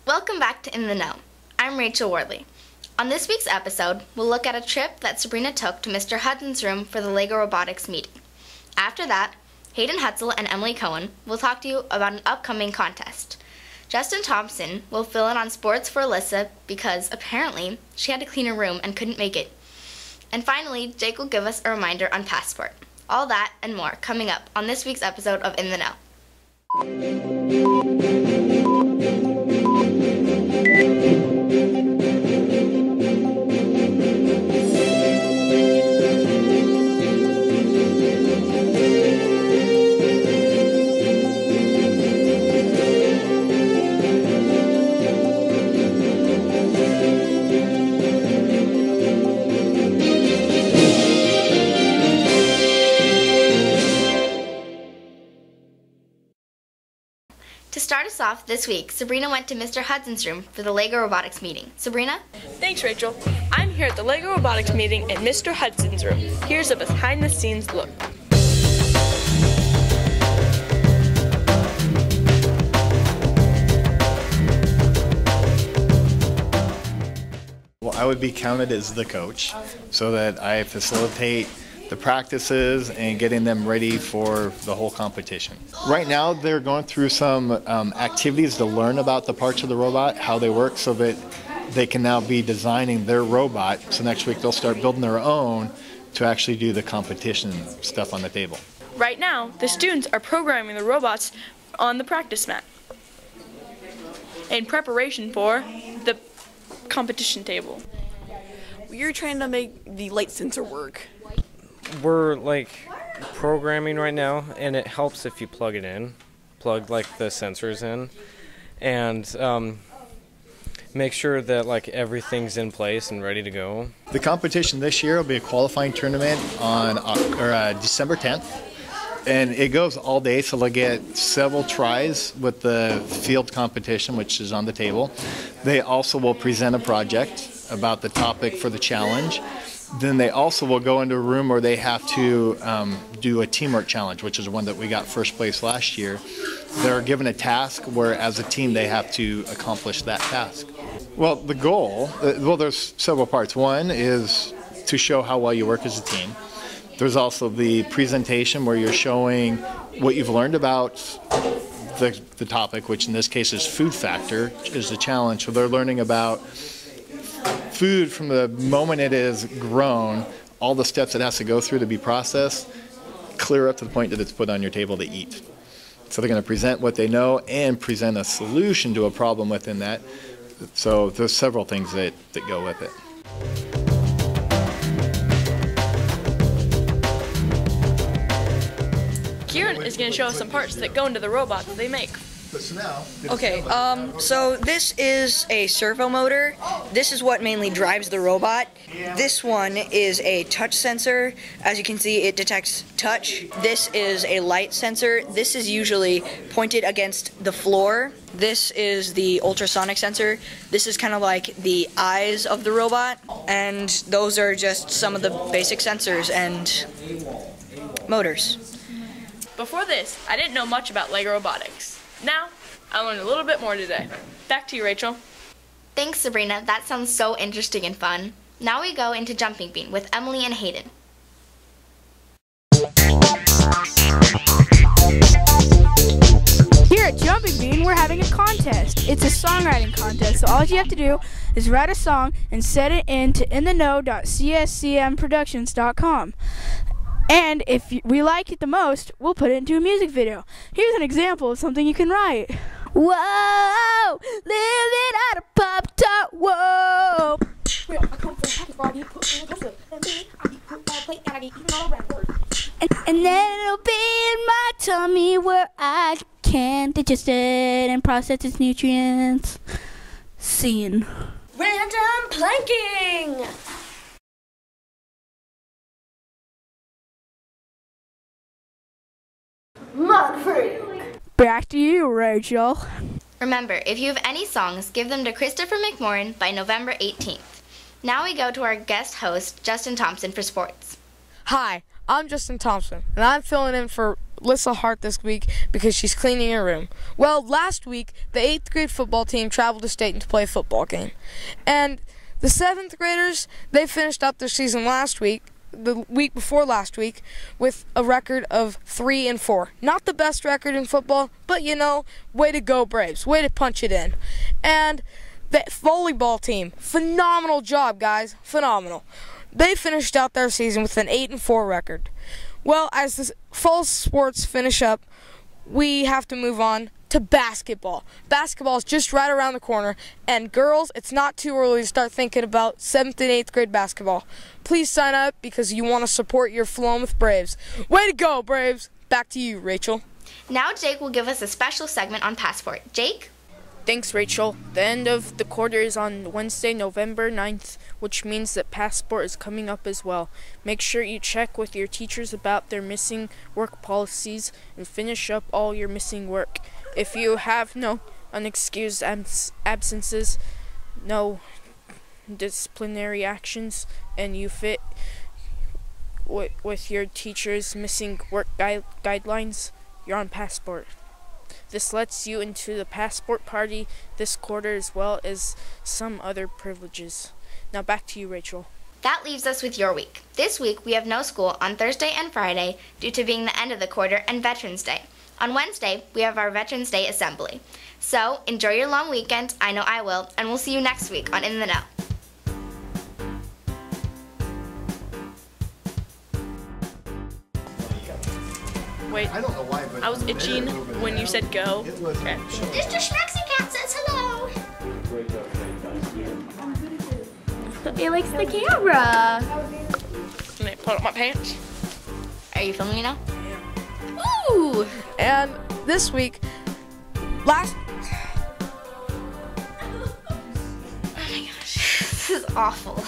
Welcome back to In the Know. I'm Rachel Worley. On this week's episode, we'll look at a trip that Sabrina took to Mr. Hudson's room for the LEGO Robotics Meeting. After that, Hayden Hudson and Emily Cohen will talk to you about an upcoming contest. Justin Thompson will fill in on sports for Alyssa because apparently she had to clean her room and couldn't make it. And finally, Jake will give us a reminder on Passport. All that and more coming up on this week's episode of In the Know. To start us off this week, Sabrina went to Mr. Hudson's room for the LEGO Robotics Meeting. Sabrina? Thanks, Rachel. I'm here at the LEGO Robotics Meeting in Mr. Hudson's room. Here's a behind-the-scenes look. Well, I would be counted as the coach so that I facilitate the practices and getting them ready for the whole competition. Right now they're going through some activities to learn about the parts of the robot, how they work, so that they can now be designing their robot. So next week they'll start building their own to actually do the competition stuff on the table. Right now, the students are programming the robots on the practice mat in preparation for the competition table. You're trying to make the light sensor work. We're like programming right now, and it helps if you plug like the sensors in, and make sure that like everything's in place and ready to go. The competition this year will be a qualifying tournament on December 10th, and it goes all day, so they'll get several tries with the field competition, which is on the table. They also will present a project about the topic for the challenge. Then they also will go into a room where they have to do a teamwork challenge, which is one that we got first place last year. They're given a task where, as a team, they have to accomplish that task. Well, the goal, there's several parts. One is to show how well you work as a team. There's also the presentation where you're showing what you've learned about the topic, which in this case is food factor, is the challenge. So they're learning about food from the moment it is grown, all the steps it has to go through to be processed, clear up to the point that it's put on your table to eat. So they're going to present what they know and present a solution to a problem within that. So there's several things that go with it. Kieran is going to show us some parts that go into the robot that they make. Okay, so this is a servo motor. This is what mainly drives the robot. This one is a touch sensor. As you can see, it detects touch. This is a light sensor. This is usually pointed against the floor. This is the ultrasonic sensor. This is kind of like the eyes of the robot. And those are just some of the basic sensors and motors. Before this, I didn't know much about LEGO Robotics. Now, I learned a little bit more today. Back to you, Rachel. Thanks, Sabrina. That sounds so interesting and fun. Now we go into Jumping Bean with Emily and Hayden. Here at Jumping Bean, we're having a contest. It's a songwriting contest, so all you have to do is write a song and send it in to intheknow.cscmproductions.com. And if we like it the most, we'll put it into a music video. Here's an example of something you can write. Whoa, living at a pop top, whoa. And then it'll be in my tummy where I can digest it and process its nutrients. Scene. Random planking! Mud freak! Back to you, Rachel. Remember, if you have any songs, give them to Christopher McMorrin by November 18th. Now we go to our guest host, Justin Thompson, for sports. Hi, I'm Justin Thompson, and I'm filling in for Alyssa Hart this week because she's cleaning her room. Well, last week, the 8th grade football team traveled to Staten to play a football game. And the 7th graders, they finished up their season the week before last week, with a record of 3-4. Not the best record in football, but way to go Braves. Way to punch it in. And the volleyball team, phenomenal job, guys. Phenomenal. They finished out their season with an 8-4 record. Well, as the fall sports finish up, we have to move on to basketball. Basketball is just right around the corner, and girls, it's not too early to start thinking about 7th and 8th grade basketball. Please sign up because you want to support your Philomath Braves. Way to go, Braves! Back to you, Rachel. Now Jake will give us a special segment on Passport. Jake? Thanks, Rachel. The end of the quarter is on Wednesday, November 9th, which means that Passport is coming up as well. Make sure you check with your teachers about their missing work policies and finish up all your missing work. If you have no unexcused absences, no disciplinary actions, and you fit with your teacher's missing work guidelines, you're on Passport. This lets you into the Passport party this quarter as well as some other privileges. Now back to you, Rachel. That leaves us with your week. This week we have no school on Thursday and Friday due to being the end of the quarter and Veterans Day. On Wednesday, we have our Veterans Day Assembly. So enjoy your long weekend, I know I will, and we'll see you next week on In the Know. Wait, I don't know why, but I was itching when you said go. Okay. Mr. Schmexy Cat says hello. He likes the camera. Let me put up my pants. Are you filming me now? Ooh! And this week, Oh my gosh, this is awful.